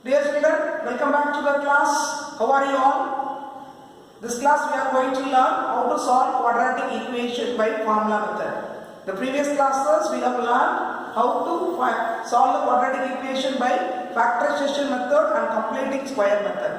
Dear children, welcome back to the class. How are you all? This class we are going to learn how to solve quadratic equation by formula method. The previous classes we have learned how to solve the quadratic equation by factorization method and completing square method.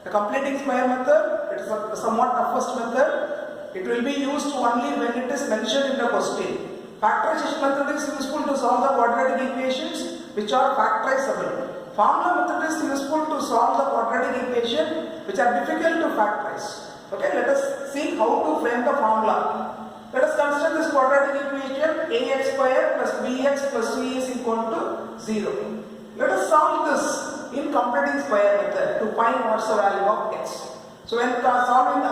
The completing square method, it is a somewhat toughest method. It will be used only when it is mentioned in the question. Factorization method is useful to solve the quadratic equations which are factorizable. Formula method is useful to solve the quadratic equation which are difficult to factorize. Okay, let us see how to frame the formula. Let us consider this quadratic equation ax square plus bx plus c is equal to 0. Let us solve this in completing square method to find what's the value of x. So when solving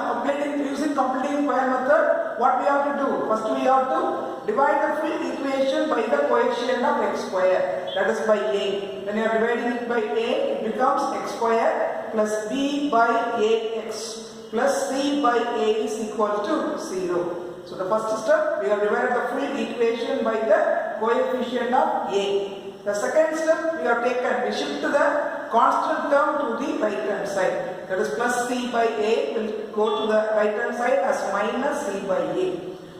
using completing square method, what we have to do? First we have to divide the full equation by the coefficient of x square, that is by a. When you are dividing it by a, it becomes x square plus b by ax plus c by a is equal to 0. So the first step, we have divided the full equation by the coefficient of a. The second step, we have taken, we shift the constant term to the right hand side. That is plus c by a will go to the right hand side as minus c by a.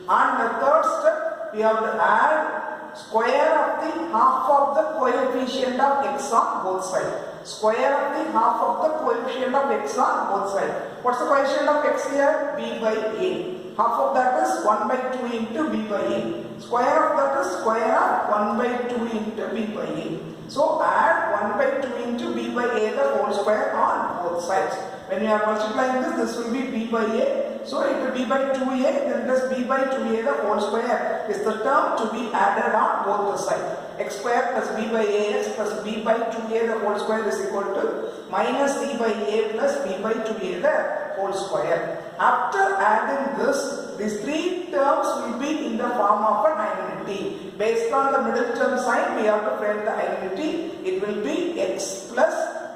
And the third step, we have to add square of the half of the coefficient of x on both sides. Square of the half of the coefficient of x on both sides. What's the coefficient of x here? B by a. Half of that is 1 by 2 into b by a. Square of that is square of 1 by 2 into b by a. So add 1 by 2 into b by a the whole square on both sides. When you are multiplying this will be b by a. So it will be by 2a, then this b by 2a the whole square is the term to be added on both the sides. X square plus b by ax plus b by 2a the whole square is equal to minus c by a plus b by 2a the whole square. After adding this, these three terms will be in the form of an identity. Based on the middle term sign, we have to frame the identity. It will be x plus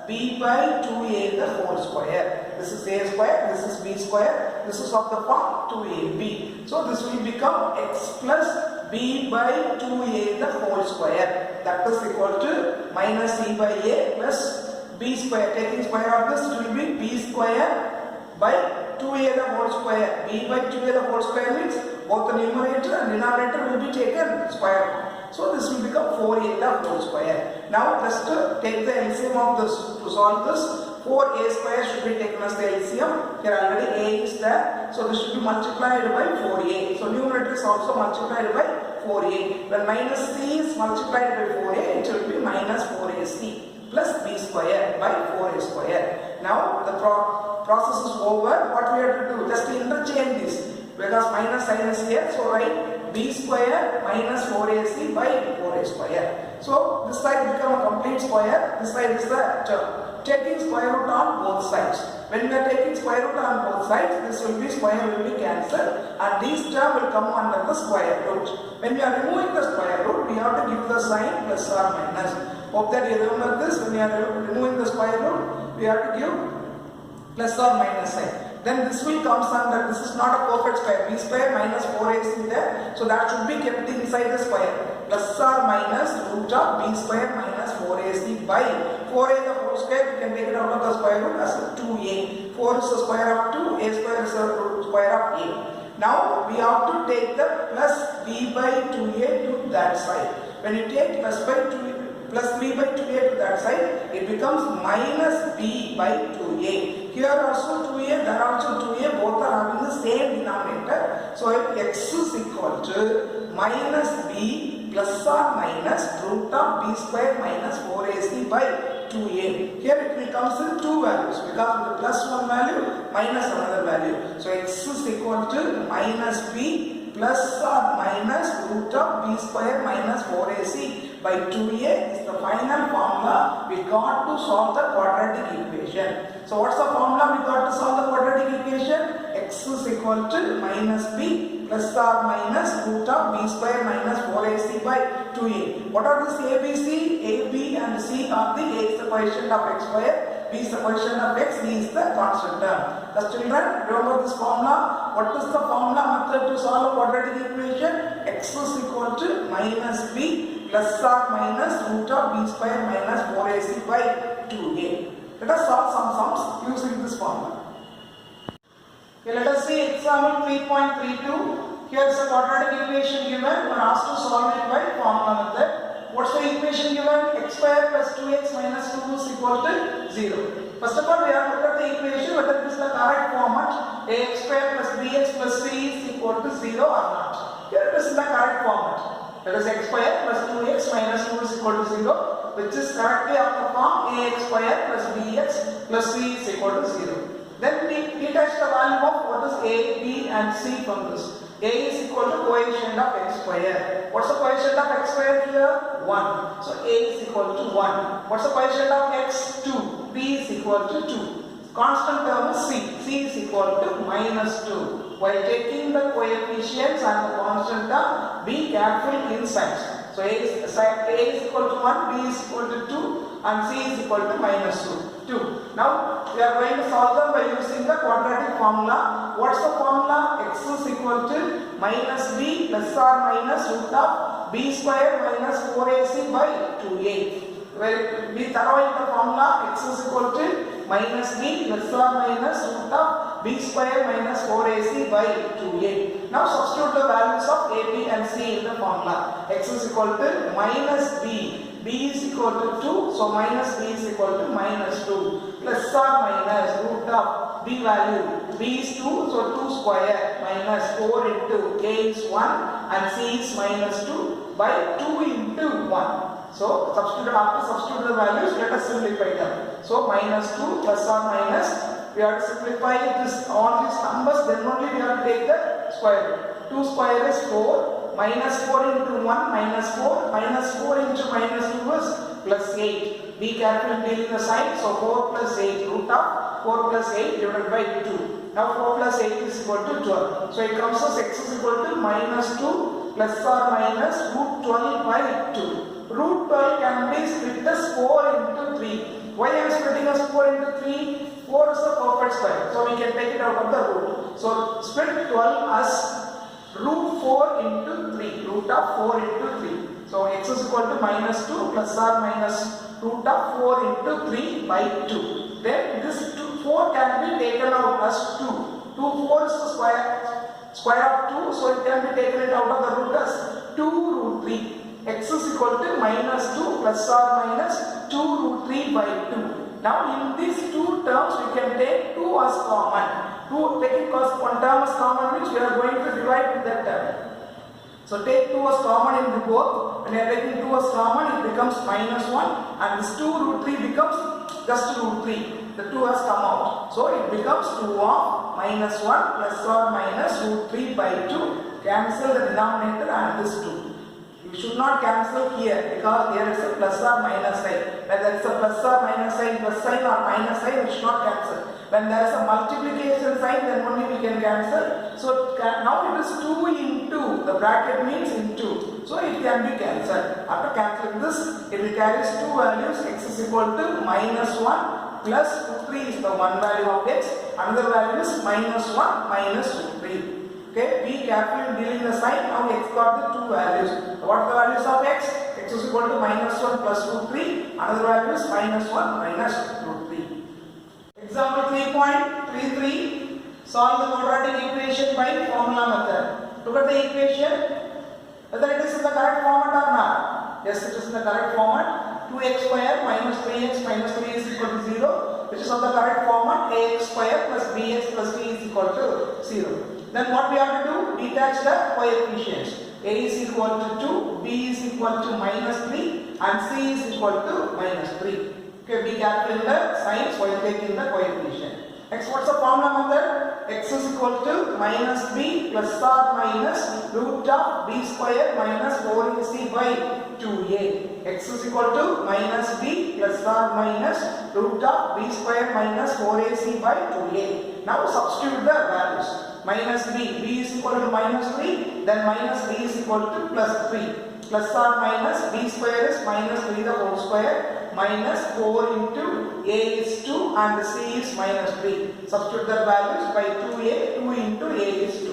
b by 2a the whole square. This is a square, this is b square, this is of the form 2ab. So this will become x plus b by 2a the whole square. That is equal to minus c by a plus b square. Taking square of this, it will be b square by 2a the whole square. b by 2a the whole square means both the numerator and denominator will be taken square. So this will become 4a the whole square. Now just take the LCM of this to solve this. 4a square should be taken as the LCM. Here already a is there. So this should be multiplied by 4a. So numerator is also multiplied by 4a. When minus c is multiplied by 4a, it will be minus 4ac plus b square by 4a square. Now the process is over. What we have to do? Just interchange this. Because minus sign is here, so write b square minus 4ac by 4a square. So this side will become a complete square, this side is the term. Taking square root on both sides. When we are taking square root on both sides, this will be square will be cancelled and these term will come under the square root. When we are removing the square root, we have to give the sign plus or minus. Hope that you remember this. When we are removing the square root, we have to give plus or minus sign. Then this will come under, this is not a perfect square, b square minus 4ac there, so that should be kept inside the square. Plus or minus root of b square minus 4ac by 4a the whole square, we can take it out of the square root as 2a. 4 is the square of 2, a square is the square of a. Now we have to take the plus b by 2a to that side. When you take plus b by 2a to that side, it becomes minus b by 2a. Here also 2a, there also 2a, both are having the same denominator. So x is equal to minus b plus or minus root of b square minus 4ac by 2a. Here it will comes in two values because with plus one value minus another value. So x is equal to minus b plus or minus root of b square minus 4ac by 2a is the final formula we got to solve the quadratic equation. So what's the formula we got to solve the quadratic equation? X is equal to minus b plus or minus root of b square minus 4ac by 2a. What are these ABC? A, B and C are the A is the coefficient of x square, B is the coefficient of x, D is the constant term. Thus children, remember this formula. What is the formula method to solve a quadratic equation? X is equal to minus b plus or minus root of b square minus 4ac by 2a. Let us solve some sums using this formula. Okay, let us see example 3.32. Here is a quadratic equation given. We are asked to solve it by formula method. What's the equation given? X square plus 2x minus 2 is equal to 0. First of all, we have to look at the equation whether it is the correct format. Ax square plus bx plus c is equal to 0 or not. Here it is in the correct format. That is x square plus 2x minus 2 is equal to 0, which is correctly of the form ax square plus bx plus c is equal to 0. Then we detach the value of what is a, b and c from this. A is equal to coefficient of x square. What's the coefficient of x square here? 1. So a is equal to 1. What's the coefficient of x? 2. B is equal to 2. Constant term is c. C is equal to minus 2. While taking the coefficients and the constant term, be careful in signs. So a is equal to 1, b is equal to 2 and c is equal to minus 2. Now we are going to solve them by using the quadratic formula. What's the formula? X is equal to minus b plus or minus root of b square minus 4ac by 2a. Well, be thorough in the formula. X is equal to minus b plus or minus root of b square minus 4ac by 2a. Now substitute the values of a, b and c in the formula. X is equal to minus b. B is equal to 2, so minus b is equal to minus 2. Plus or minus root of b value. B is 2, so 2 square minus 4 into a is 1 and c is minus 2 by 2 into 1. So after substitute the values, let us simplify them. So minus 2 plus or minus, we have to simplify all these numbers, then only we have to take the square root. 2 square is 4. Minus 4 into 1 minus 4, minus 4 into minus 2 is plus 8. Be careful in dealing the sign. So 4 plus 8, root of 4 plus 8 divided by 2. Now 4 plus 8 is equal to 12. So it comes as x is equal to minus 2 plus or minus root 12 by 2. Root 12 can be split as 4 into 3. Why I am splitting as 4 into 3? 4 is a perfect square. So we can take it out of the root. So split 12 as root 4 into 3, root of 4 into 3. So x is equal to minus 2 plus or minus root of 4 into 3 by 2. Then this 4 can be taken out as 2. 4 is the square of 2, so it can be taken out of the root as 2 root 3. X is equal to minus 2 plus or minus 2 root 3 by 2. Now in these two terms we can take 2 as common. Taking one term as common means we are going to divide with that term. So take 2 as common in the both. When you are taking 2 as common, it becomes minus 1 and this 2 root 3 becomes just root 3. The 2 has come out. So it becomes 2 of minus 1 plus or minus root 3 by 2. Cancel the denominator and this 2. You should not cancel here because here is a plus or minus sign. When there is a plus or minus sign, plus sign or minus sign, we should not cancel. When there is a multiplication sign, then only we can cancel. So now it is 2 into, the bracket means into. So it can be cancelled. After cancelling this, it will carry 2 values. X is equal to minus 1 plus root 3 is the one value of x. Another value is minus 1 minus root 3. Okay, be careful in dealing the sign. Now x got the 2 values. What are the values of x? X is equal to minus 1 plus root 3. Another value is minus 1 minus root 3. Example 3.33. Solve the quadratic equation by formula method. Look at the equation. Whether it is in the correct format or not. Yes, it is in the correct format. 2x square minus 3x minus 3 is equal to 0. Which is of the correct format. Ax square plus bx plus c is equal to 0. Then what we have to do? Detach the coefficients. A is equal to 2, b is equal to minus 3 and c is equal to minus 3. Okay, be careful in the signs while taking the coefficient. Next, what's the formula method? X is equal to minus b plus or minus root of b square minus 4ac by 2a. X is equal to minus b plus or minus root of b square minus 4ac by 2a. Now substitute the values. Minus b is equal to minus 3, then minus b is equal to plus 3. Plus or minus b square is minus 3 the whole square, minus 4 into a is 2 and c is minus 3. Substitute the values by 2a, 2 into a is 2.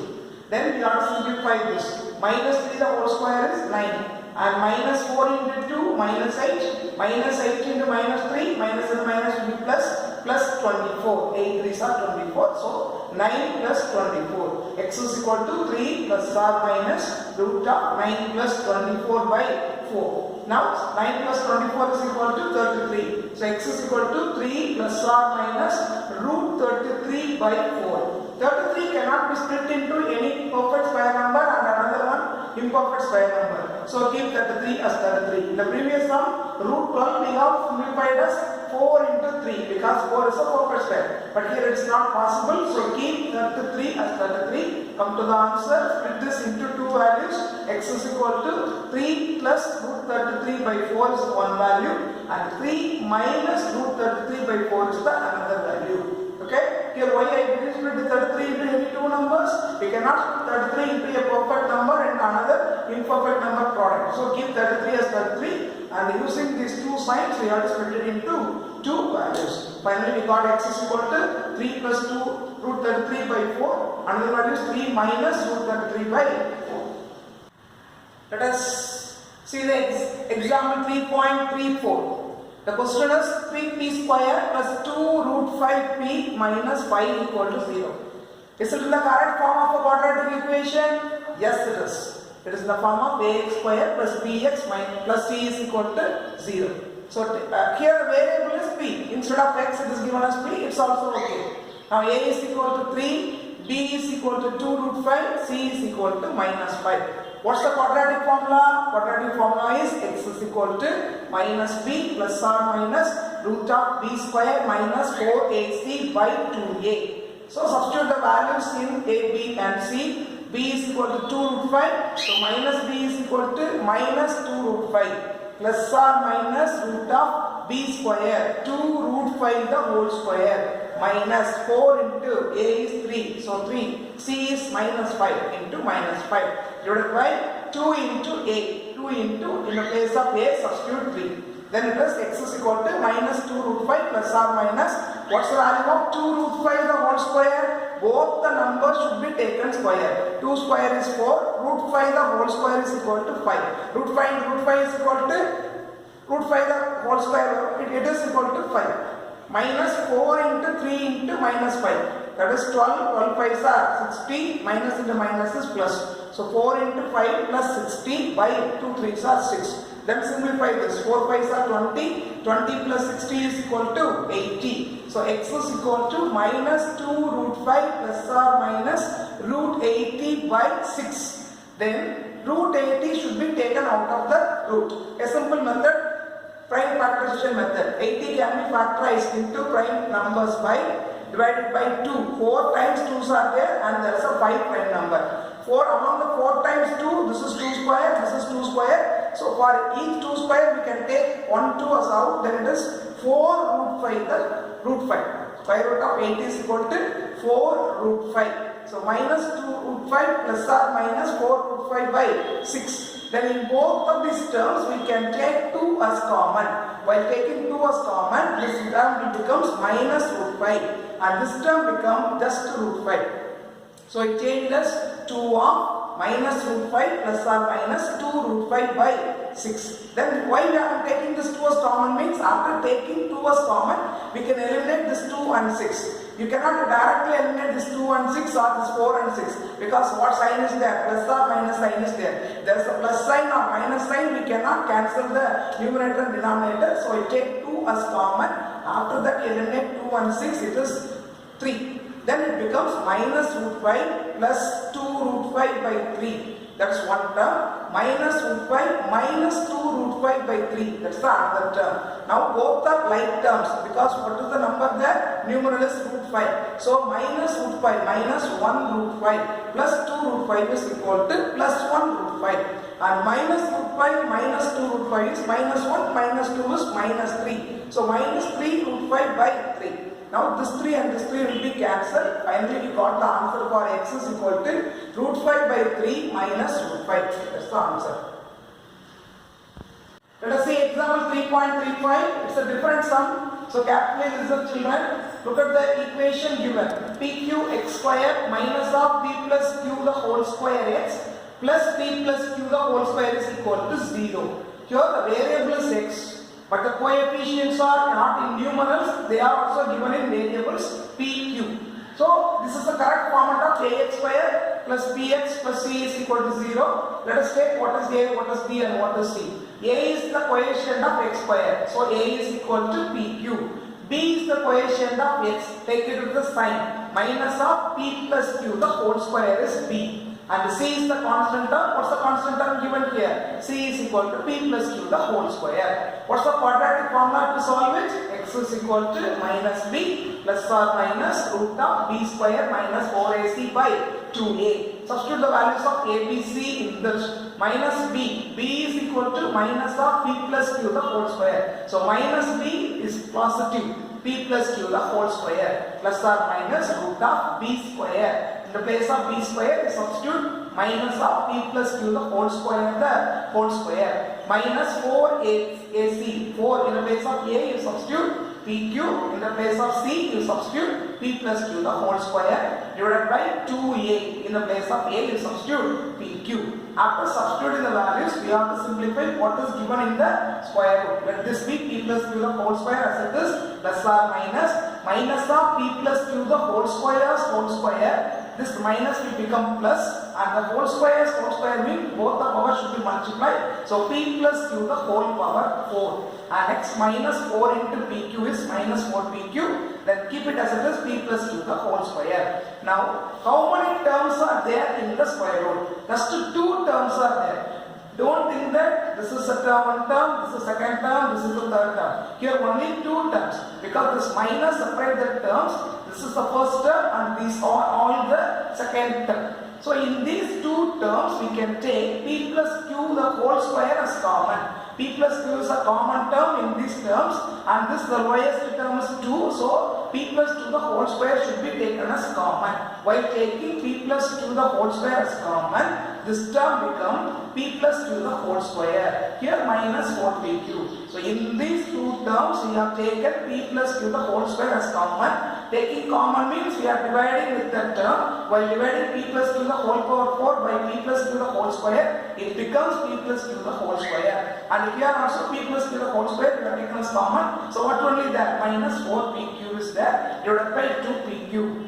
Then we have to simplify this. Minus 3 the whole square is 9. and minus 4 into 2 minus 8, minus 8 into minus 3, minus and minus will be plus 24, 8 3s are 24, so 9 plus 24, x is equal to 3 plus or minus root of 9 plus 24 by 4. Now 9 plus 24 is equal to 33, so x is equal to 3 plus or minus root 33 by 4. 33 cannot be split into any perfect square number and another one imperfect square number. So keep 33 as 33. In the previous sum, root 12 we have simplified as 4 into 3 because 4 is a perfect square. But here it is not possible. So keep 33 as 33. Come to the answer. Split this into two values. X is equal to 3 plus root 33 by 4 is one value and 3 minus root 33 by 4 is the another value. Okay, here why I did split the 33 into any two numbers? We cannot split 33 into a perfect number and another imperfect number product. So keep 33 as 33 and using these two signs we have to split it into two values. Finally we got x is equal to 3 plus 2 root 33 by 4. Another value is 3 minus root 33 by 4. Let us see the example 3.34. The question is 3p square plus 2 root 5p minus 5 equal to 0. Is it in the correct form of a quadratic equation? Yes, it is. It is in the form of ax square plus bx plus c is equal to 0. So here the variable is p. Instead of x it is given as p. It's also okay. Now a is equal to 3, b is equal to 2 root 5, c is equal to minus 5. What's the quadratic formula? Quadratic formula is x is equal to minus b plus or minus root of b square minus 4ac by 2a. So substitute the values in a, b and c. b is equal to 2 root 5. So minus b is equal to minus 2 root 5 plus or minus root of b square 2 root 5 the whole square minus 4 into a is 3. So 3. c is minus 5 into minus 5. Divided by 2 into a, 2 into, in the place of a, substitute 3. Then it is x is equal to minus 2 root 5 plus or minus, what's the value of 2 root 5 the whole square? Both the numbers should be taken square. 2 square is 4, root 5 the whole square is equal to 5. Root 5 is equal to, root 5 the whole square, it is equal to 5. Minus 4 into 3 into minus 5. That is 12, 12 5s are 60, minus into minus is plus. So 4 into 5 plus 60 by 2 3s are 6. Then simplify this. 4 5s are 20, 20 plus 60 is equal to 80. So x is equal to minus 2 root 5 plus or minus root 80 by 6. Then root 80 should be taken out of the root. A simple method. Prime factorization method. 80 can be factorized into prime numbers by divided by 2. 4 times 2s are there and there is a 5 prime number. 4 among the 4 times 2, this is 2 square, this is 2 square. So for each 2 square we can take 1 2 as out, then it is 4 root 5 the root 5. Square root of 80 is equal to 4 root 5. So minus 2 root 5 plus or minus 4 root 5 by 6. Then in both of these terms we can take 2 as common. While taking 2 as common, this term becomes minus root 5 and this term becomes just root 5. So it changes 2 of minus root 5 plus or minus 2 root 5 by 6. Then why we are taking this 2 as common means after taking 2 as common, we can eliminate this 2 and 6. You cannot directly eliminate this 2 and 6 or this 4 and 6 because what sign is there? Plus or minus sign is there. There is a plus sign or minus sign, we cannot cancel the numerator and denominator. So we take 2 as common. After that eliminate 2 and 6, it is 3. Then it becomes minus root 5 plus 2 root 5 by 3. That's one term. Minus root 5 minus 2 root 5 by 3. That's the other term. Now both are like terms because what is the number there? Numeral is root 5. So minus root 5 minus 1 root 5 plus 2 root 5 is equal to plus 1 root 5. And minus root 5 minus 2 root 5 is minus 1 minus 2 is minus 3. So minus 3 root 5 by 3. Now this 3 and this 3 will be cancelled. Finally we got the answer for x is equal to root 5 by 3 minus root 5. That's the answer. Let us see example 3.35. It's a different sum. So carefully listen children. Look at the equation given. PQ x square minus of p plus q the whole square x plus p plus q the whole square is equal to 0. Here the variable is x, but the coefficients are not in numerals, they are also given in variables p, q. So this is the correct format of ax square plus bx plus c is equal to 0. Let us take what is a, what is b and what is c. A is the coefficient of x square, so a is equal to pq. B is the coefficient of x, take it with the sign, minus of p plus q, the whole square is b. And c is the constant term. What's the constant term given here? C is equal to p plus q, the whole square. What's the quadratic formula to solve it? X is equal to minus b plus or minus root of b square minus 4ac by 2a. Substitute the values of a, b, c in this. Minus b. B is equal to minus of p plus q, the whole square. So minus b is positive. P plus q, the whole square. Plus or minus root of b square. In the place of b square, we substitute minus of p plus q, the whole square, the whole square. Minus 4ac. 4 in the place of a, you substitute pq. In the place of c, you substitute p plus q, the whole square, divided by 2a. In the place of a, you substitute pq. After substituting the values, we have to simplify what is given in the square root. Let this be p plus q, the whole square, as it is, plus or minus. Minus of p plus q, the whole square. This minus will become plus, and the whole square means both the powers should be multiplied. So p plus q, the whole power 4. And next minus 4 into pq is minus 4pq. Then keep it as it is, p plus q, the whole square. Now, how many terms are there in the square root? Just 2 terms are there. Don't think that this is a term, one term, this is a second term, this is a third term. Here only 2 terms. Because this minus separate the terms, this is the first term and these are all the second term. So in these 2 terms, we can take p plus q, the whole square as common. P plus q is a common term in these terms, and this the lowest term is 2, so p plus q, the whole square should be taken as common. While taking p plus q, the whole square as common, this term become p plus q, the whole square. Here minus 4pq. So in these 2 terms, we have taken p plus q, the whole square as common. Taking common means we are dividing with that term. While dividing p plus q, the whole power 4 by p plus q, the whole square, it becomes p plus q, the whole square. And here also p plus q, the whole square, we have taken as common. So what only that? Minus 4pq is there, divided by 2pq.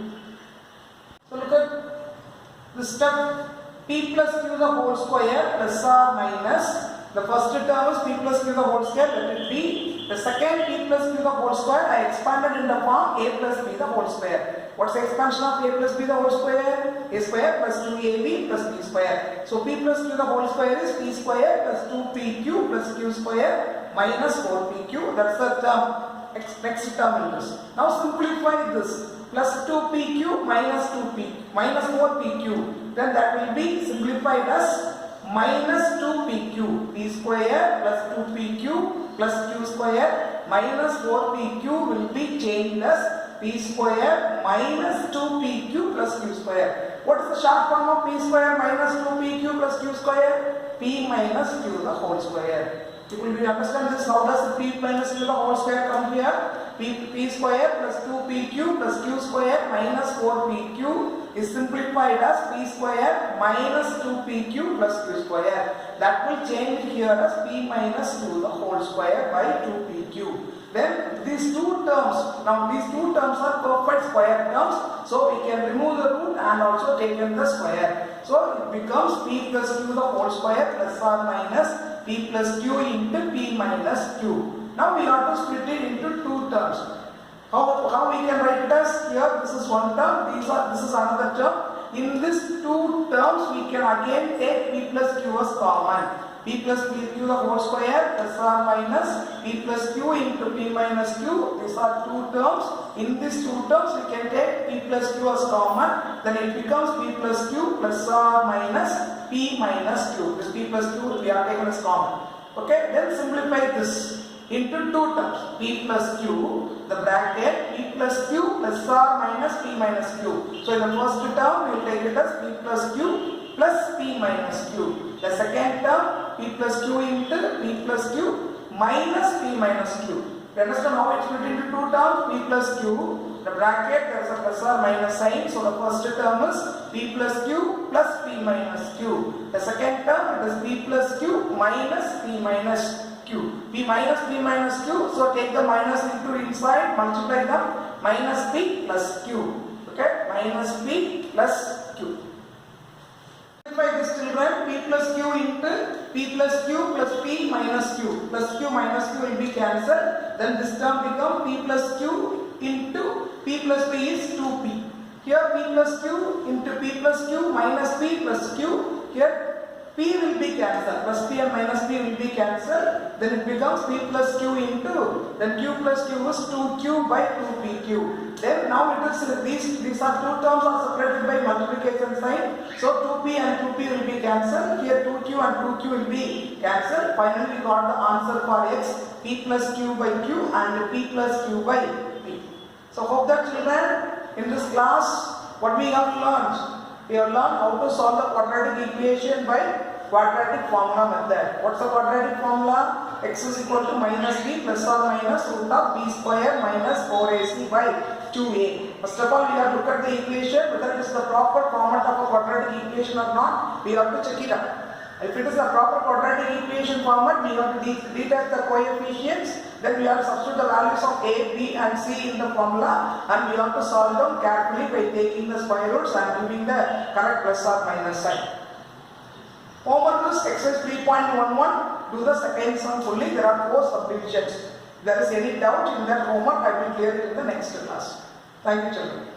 So look at this step. P plus q, the whole square, plus or minus. The first term is p plus q, the whole square, let it be. The second p plus q, the whole square, I expanded in the form a plus b, the whole square. What's the expansion of a plus b, the whole square? A square plus 2ab plus b square. So p plus q, the whole square is p square plus 2pq plus q square minus 4pq. That's the term, next term in this. Now simplify this. Plus 2pq minus 4pq. Then that will be simplified as minus 2pq. P square plus 2pq plus q square minus 4pq will be changed as p square minus 2pq plus q square. What is the short form of p square minus 2pq plus q square? P minus q, the whole square. People will understand this. How does the p minus q, the whole square come here? P square plus 2pq plus q square minus 4pq is simplified as p square minus 2pq plus q square. That will change here as p minus q, the whole square by 2pq. Then these 2 terms, now these 2 terms are perfect square terms, so we can remove the root and also take in the square. So it becomes p plus q, the whole square, plus or minus p plus q into p minus q. Now we have to split it into 2 terms. How we can write it as? Here this is one term, this is another term. In these 2 terms we can again take p plus q as common. P plus q, the whole square, plus or minus p plus q into p minus q. These are 2 terms. In these 2 terms we can take p plus q as common. Then it becomes p plus q plus or minus p minus q. This p plus q we are taken as common. Okay, then simplify this into 2 terms. P plus q, the bracket, p plus q plus or minus p minus q. So in the first term we will take it as p plus q plus p minus q. The second term, p plus q into p plus q minus p minus q. You understand how it's split into 2 terms? P plus q the bracket there is a plus or minus sign, so the first term is p plus q plus p minus q. The second term it is p plus q minus p minus q. P minus q, so take the minus into inside, multiply them, minus p plus q. Okay, minus p plus q. Simplify this children, p plus q into p plus q plus p minus q. Plus q minus q will be cancelled. Then this term become p plus q into p plus p is 2p. Here p plus q into p plus q minus p plus q. Here p will be cancelled. Plus p and minus p will be cancelled. Then it becomes p plus q into, then q plus q is 2q by 2pq. Then now it is these are two terms are separated by multiplication sign. So 2p and 2p will be cancelled. Here 2q and 2q will be cancelled. Finally we got the answer for x, p plus q by q and p plus q by p. So hope that children in this class what we have learned. We have learned how to solve the quadratic equation by quadratic formula method. What's the quadratic formula? X is equal to minus b plus or minus root of b square minus 4ac by 2a. First of all, we have to look at the equation, whether it is the proper format of a quadratic equation or not. We have to check it out. If it is a proper quadratic equation format, we have to detach the coefficients. Then we have to substitute the values of a, b and c in the formula, and we have to solve them carefully by taking the square roots and giving the correct plus or minus sign. Homework is exercise 3.11. Do the second sum fully. There are 4 subdivisions. If there is any doubt in that homework, I will clear it in the next class. Thank you, children.